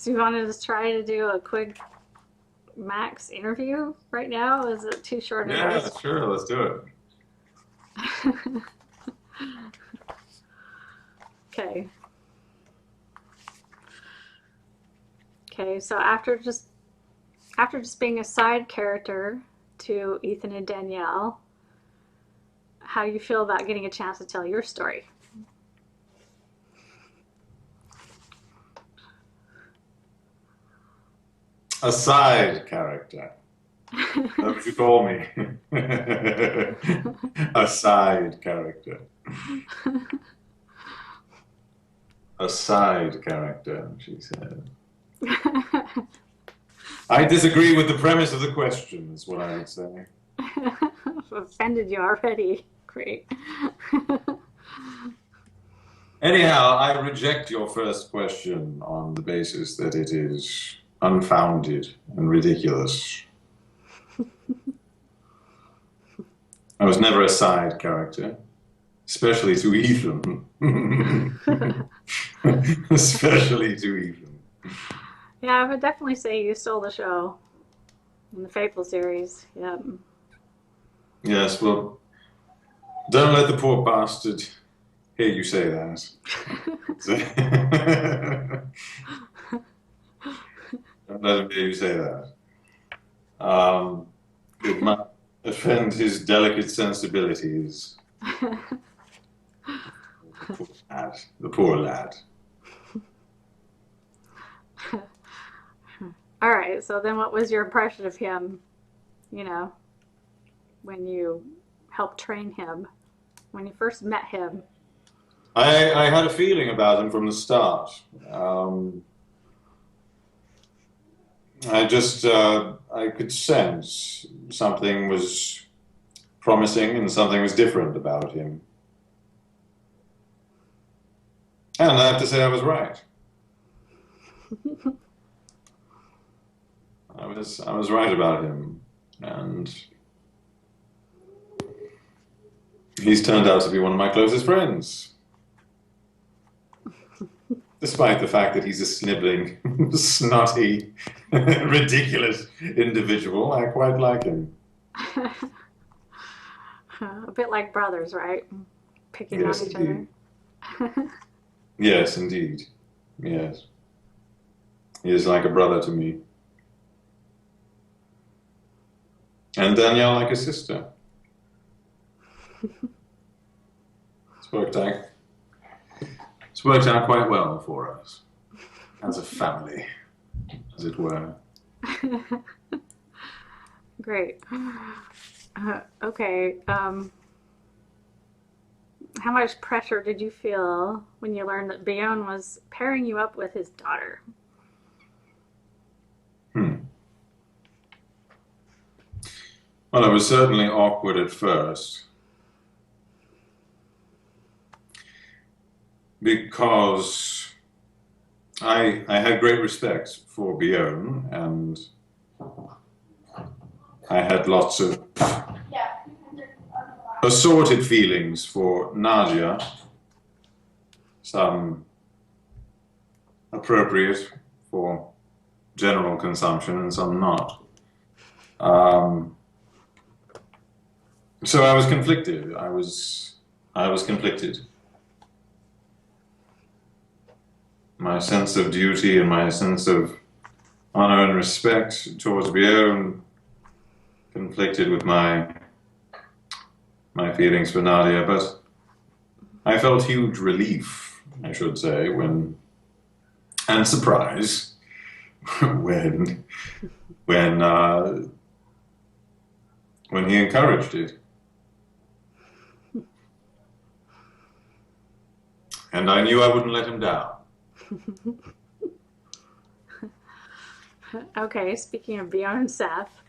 So you want to just try to do a quick Max interview right now? Is it too short a Yeah, notice? sure, let's do it. Okay. Okay, so after just being a side character to Ethan and Danielle, how do you feel about getting a chance to tell your story? A side character. That's what you call me. A side character. A side character, she said. I disagree with the premise of the question, is what I would say. I've offended you already. Great. Anyhow, I reject your first question on the basis that it is unfounded and ridiculous. I was never a side character, especially to Ethan. Especially to Ethan. Yeah, I would definitely say you stole the show in the Fateful series. Yep. Yes, well, don't let the poor bastard hear you say that. Don't let him hear you say that. It might offend his delicate sensibilities. The poor lad. The poor lad. All right, so then what was your impression of him, you know, when you helped train him, when you first met him? I had a feeling about him from the start. I could sense something was promising and something was different about him. And I have to say I was right. I was right about him, and he's turned out to be one of my closest friends. Despite the fact that he's a sniveling, snotty, ridiculous individual, I quite like him. A bit like brothers, right? Picking on Yes, each indeed. other. Yes, indeed. Yes. He is like a brother to me. And Danielle like a sister. It's worked out. It's worked out quite well for us as a family, as it were. Great. Okay. How much pressure did you feel when you learned that Bjorn was pairing you up with his daughter? Hmm. Well, it was certainly awkward at first because I had great respect for Bjorn and I had lots of assorted feelings for Nadia, some appropriate for general consumption and some not. So I was conflicted. I was conflicted. My sense of duty and my sense of honor and respect towards Bjorn conflicted with my feelings for Nadia, but I felt huge relief, I should say, and surprise when when when he encouraged it. And I knew I wouldn't let him down. Okay, speaking of Bjorn and Seth,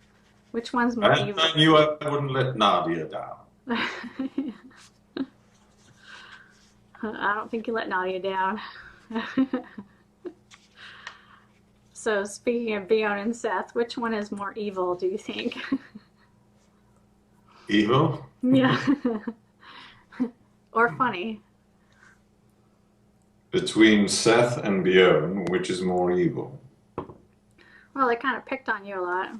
which one's more And evil? I knew I wouldn't let Nadia down. I don't think you let Nadia down. So, speaking of Bjorn and Seth, which one is more evil, do you think? Evil? Yeah. Or funny? Between Seth and Bjorn, which is more evil? Well, they kind of picked on you a lot.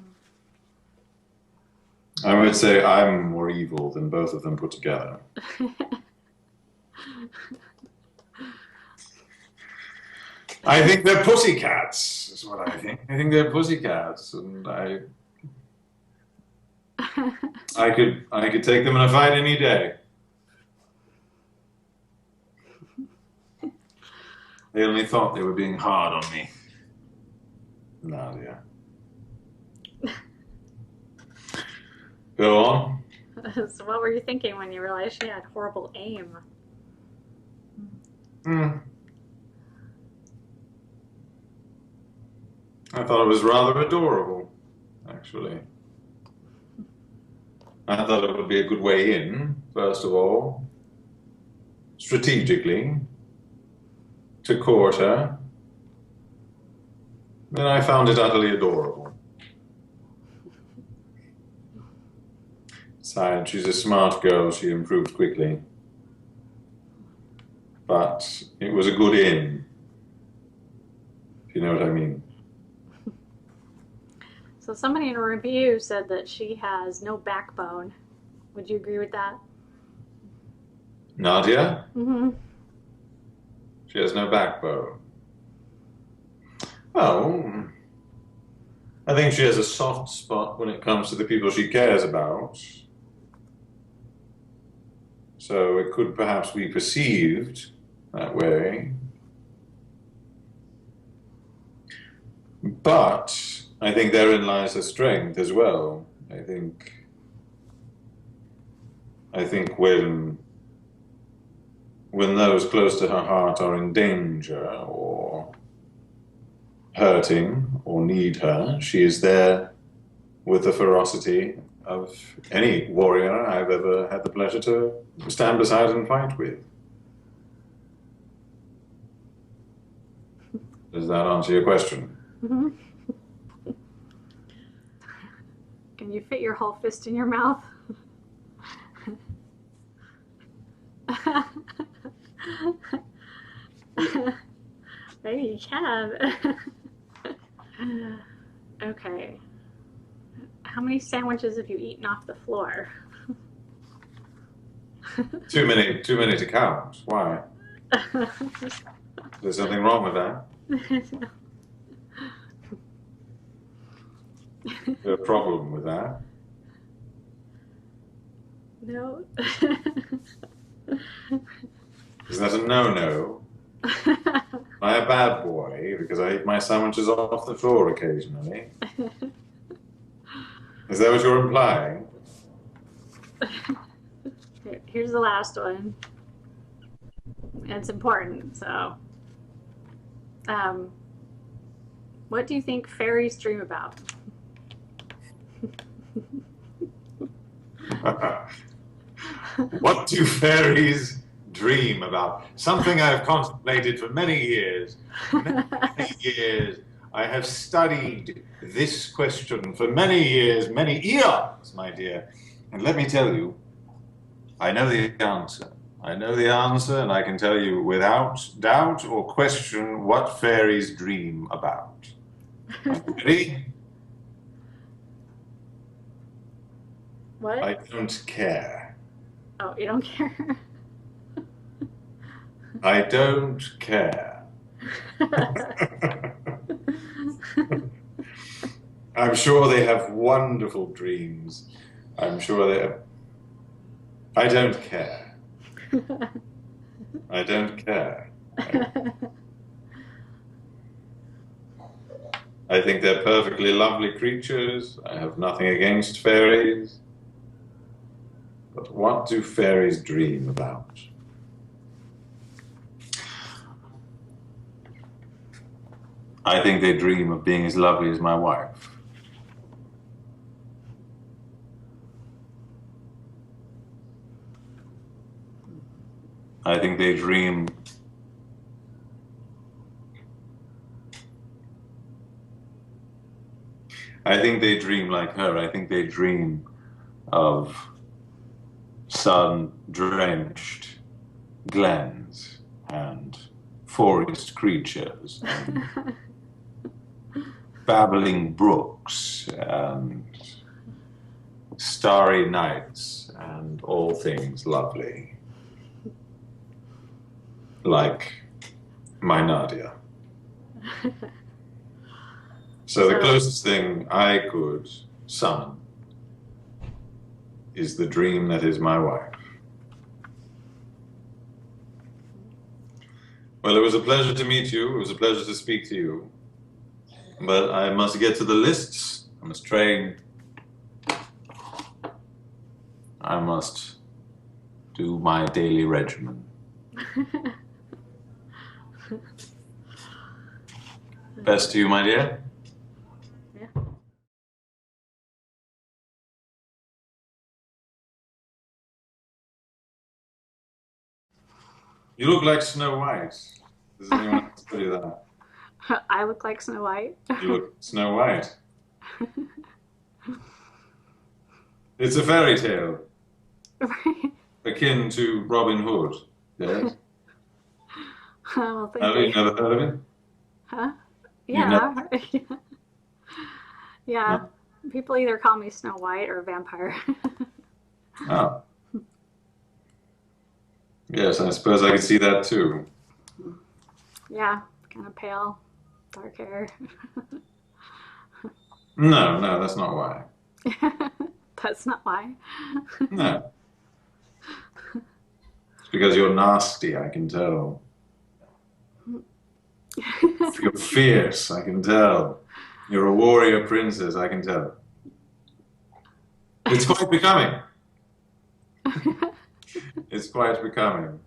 I would say I'm more evil than both of them put together. I think they're pussycats, is what I think. I think they're pussycats, and I could take them in a fight any day. They only thought they were being hard on me. Nadia. Go on. So what were you thinking when you realized she had horrible aim? I thought it was rather adorable, actually. I thought it would be a good way in, first of all, strategically, to court her. Then I found it utterly adorable. Besides, she's a smart girl, she improved quickly. But it was a good in, if you know what I mean. So somebody in a review said that she has no backbone. Would you agree with that? Nadia? Mm-hmm. She has no backbone. Oh, I think she has a soft spot when it comes to the people she cares about. So it could perhaps be perceived that way. But I think therein lies her strength as well. I think when those close to her heart are in danger or hurting or need her, she is there with the ferocity of any warrior I've ever had the pleasure to stand beside and fight with. Does that answer your question? Mm-hmm. Can you fit your whole fist in your mouth? Maybe you can. Okay. How many sandwiches have you eaten off the floor? Too many to count. Why? There's something wrong with that? Is there a problem with that? No. Is that a no-no? Am I a bad boy because I eat my sandwiches off the floor occasionally? Is that what you're implying? Here's the last one. It's important, so. What do you think fairies dream about? What do fairies dream about? Something I have contemplated for many years. Many years. I have studied this question for many years, many eons, my dear. And let me tell you, I know the answer. I know the answer, and I can tell you without doubt or question what fairies dream about. Ready? What? I don't care. Oh, you don't care? I don't care. I'm sure they have wonderful dreams. I'm sure they have. I don't care. I don't care. I think they're perfectly lovely creatures. I have nothing against fairies. But what do fairies dream about? I think they dream of being as lovely as my wife. I think they dream like her. I think they dream of sun-drenched glens and forest creatures. babbling brooks and starry nights and all things lovely, like my Nadia. So the closest thing I could summon is the dream that is my wife. Well, it was a pleasure to meet you. It was a pleasure to speak to you. But I must get to the lists. I must train. I must do my daily regimen. Best to you, my dear. Yeah. You look like Snow White. Does anyone else tell you that? I look like Snow White. You look Snow White. It's a fairy tale, Right. akin to Robin Hood. Yes? Well, thank Have you. you never heard of it? Huh? You've never. Yeah. Yeah. No? People either call me Snow White or vampire. Oh. Yes, I suppose I could see that too. Yeah, kind of pale, dark hair. No, no, that's not why. That's not why. No. It's because you're nasty, I can tell. You're fierce, I can tell. You're a warrior princess, I can tell. It's quite becoming. It's quite becoming.